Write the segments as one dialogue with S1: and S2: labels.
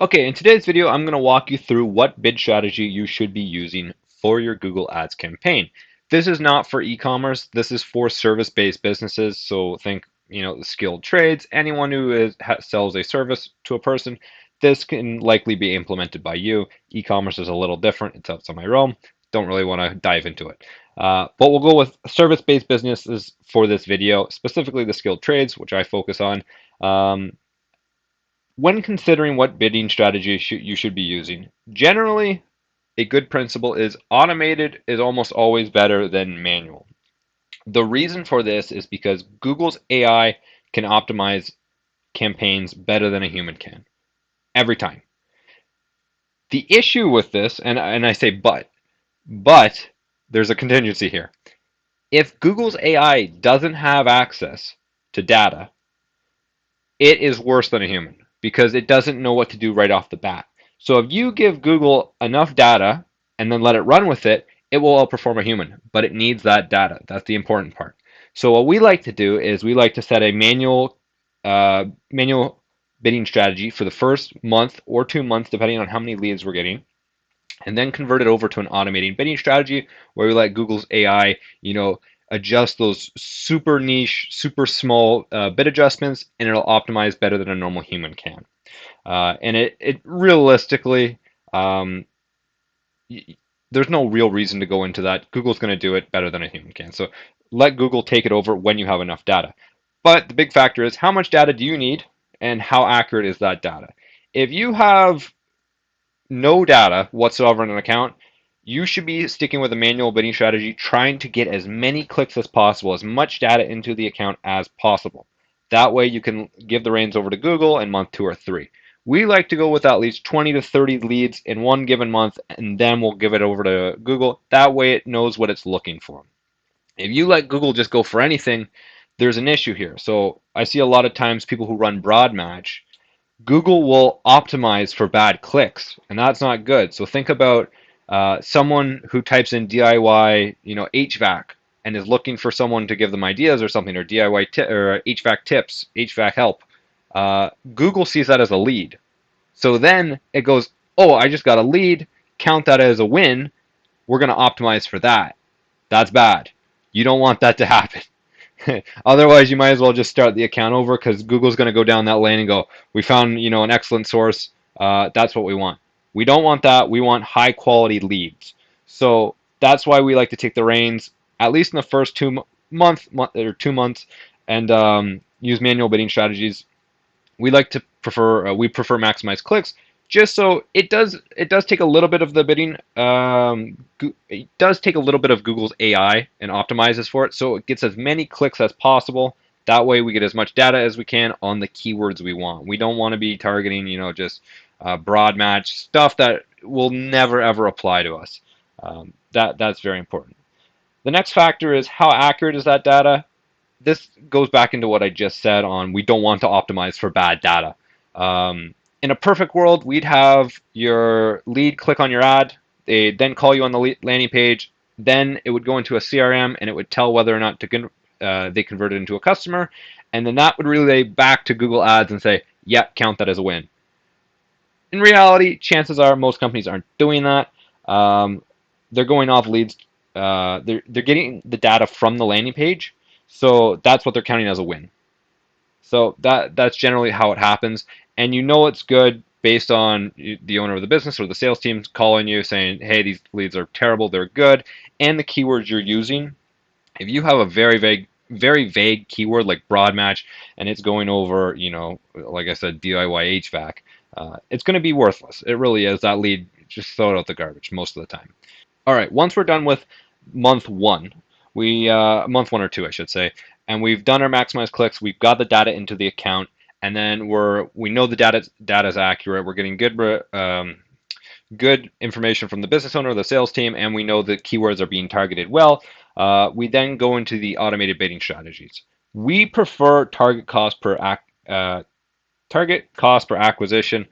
S1: Okay, in today's video, I'm going to walk you through what bid strategy you should be using for your Google Ads campaign. This is not for e-commerce. This is for service-based businesses. So think, the skilled trades, anyone who sells a service to a person. This can likely be implemented by you. E-commerce is a little different. It's outside my realm. Don't really want to dive into it. But we'll go with service-based businesses for this video, specifically the skilled trades, which I focus on. When considering what bidding strategy you should be using, generally a good principle is automated is almost always better than manual. The reason for this is because Google's AI can optimize campaigns better than a human can, every time. The issue with this, and I say but there's a contingency here. If Google's AI doesn't have access to data, it is worse than a human because it doesn't know what to do right off the bat. So if you give Google enough data and then let it run with it, it will outperform a human, but it needs that data. That's the important part. So what we like to do is we like to set a manual bidding strategy for the first month or 2 months, depending on how many leads we're getting, and then convert it over to an automating bidding strategy where we let Google's AI, adjust those super niche, super small bid adjustments, and it'll optimize better than a normal human can. And it realistically, um, there's no real reason to go into that. Google's going to do it better than a human can. So let Google take it over when you have enough data. But the big factor is how much data do you need and how accurate is that data? If you have no data whatsoever in an account, you should be sticking with a manual bidding strategy, trying to get as many clicks as possible, as much data into the account as possible. That way you can give the reins over to Google in month 2 or 3. We like to go with at least 20 to 30 leads in one given month, and then we'll give it over to Google. That way it knows what it's looking for. If you let Google just go for anything, there's an issue here. So I see a lot of times people who run broad match, Google will optimize for bad clicks, and that's not good. So think about someone who types in DIY, HVAC, and is looking for someone to give them ideas or something, or DIY or HVAC tips, HVAC help. Google sees that as a lead. So then it goes, oh, I just got a lead. Count that as a win. We're going to optimize for that. That's bad. You don't want that to happen. Otherwise, you might as well just start the account over because Google's going to go down that lane and go, we found, an excellent source. That's what we want. We don't want that. We want high quality leads. So that's why we like to take the reins, at least in the first 2 months, and use manual bidding strategies. We prefer maximize clicks, just so it does take a little bit of the bidding. It does take a little bit of Google's AI and optimizes for it, so it gets as many clicks as possible. That way, we get as much data as we can on the keywords we want. We don't want to be targeting, just broad match stuff that will never ever apply to us. That's very important. The next factor is how accurate is that data. This goes back into what I just said on we don't want to optimize for bad data. In a perfect world, we'd have your lead click on your ad, they then call you on the landing page, then it would go into a CRM and it would tell whether or not they converted into a customer, and then that would relay back to Google Ads and say, yeah, count that as a win. In reality, chances are most companies aren't doing that. They're going off leads. They're getting the data from the landing page, so that's what they're counting as a win. So that's generally how it happens, and it's good based on the owner of the business or the sales team calling you saying, "Hey, these leads are terrible. They're good," and the keywords you're using. If you have a very vague keyword like broad match, and it's going over, like I said, DIY HVAC, it's going to be worthless. It really is. That lead, just throw it out the garbage most of the time. All right, once we're done with month one, month 1 or 2, I should say, and we've done our maximize clicks, we've got the data into the account, and then we know the data is accurate. We're getting good information from the business owner, the sales team, and we know the keywords are being targeted well. We then go into the automated bidding strategies. We prefer target cost per acquisition.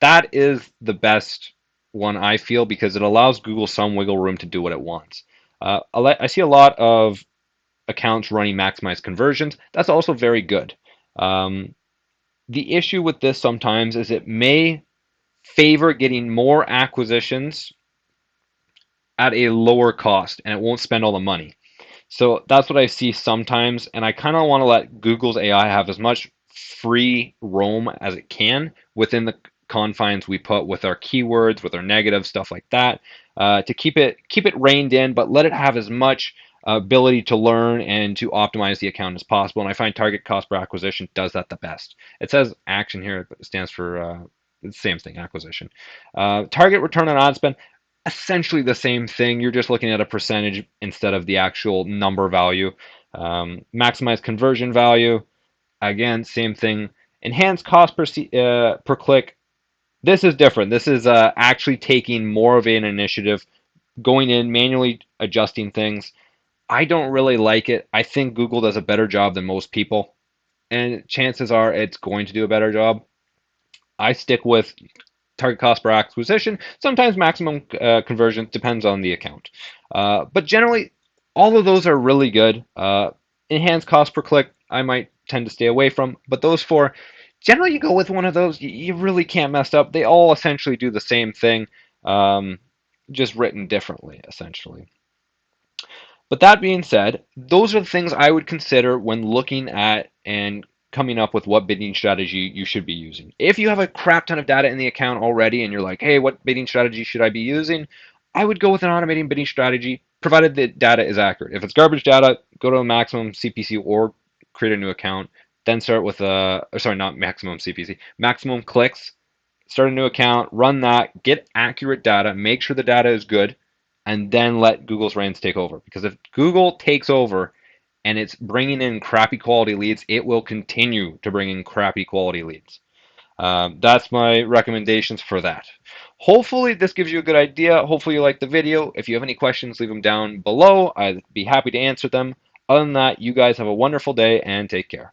S1: That is the best one, I feel, because it allows Google some wiggle room to do what it wants. I see a lot of accounts running maximized conversions. That's also very good. Um, The issue with this sometimes is it may favor getting more acquisitions at a lower cost and it won't spend all the money. So that's what I see sometimes, and I kind of want to let Google's AI have as much free roam as it can within the confines we put with our keywords, with our negative stuff like that, to keep it reined in, but let it have as much ability to learn and to optimize the account as possible. And I find target cost per acquisition does that the best. It says action here, but it stands for the same thing, acquisition. Target return on ad spend, essentially the same thing. You're just looking at a percentage instead of the actual number value. Maximize conversion value, again, same thing. Enhance cost per click. This is different. This is actually taking more of an initiative, going in, manually adjusting things. I don't really like it. I think Google does a better job than most people, and chances are it's going to do a better job. I stick with target cost per acquisition. Sometimes maximum conversion depends on the account. But generally, all of those are really good. Enhanced cost per click, I might tend to stay away from. But those four, generally, you go with one of those. You really can't mess up. They all essentially do the same thing, um, just written differently, essentially. But that being said, those are the things I would consider when looking at and coming up with what bidding strategy you should be using. If you have a crap ton of data in the account already and you're like, hey, what bidding strategy should I be using? I would go with an automating bidding strategy, provided the data is accurate. If it's garbage data, go to a maximum CPC or create a new account. Then start with sorry, not maximum CPC, maximum clicks. Start a new account, run that, get accurate data, make sure the data is good, and then let Google's reins take over. Because if Google takes over and it's bringing in crappy quality leads, it will continue to bring in crappy quality leads. That's my recommendations for that. Hopefully this gives you a good idea. Hopefully you like the video. If you have any questions, leave them down below. I'd be happy to answer them. Other than that, you guys have a wonderful day and take care.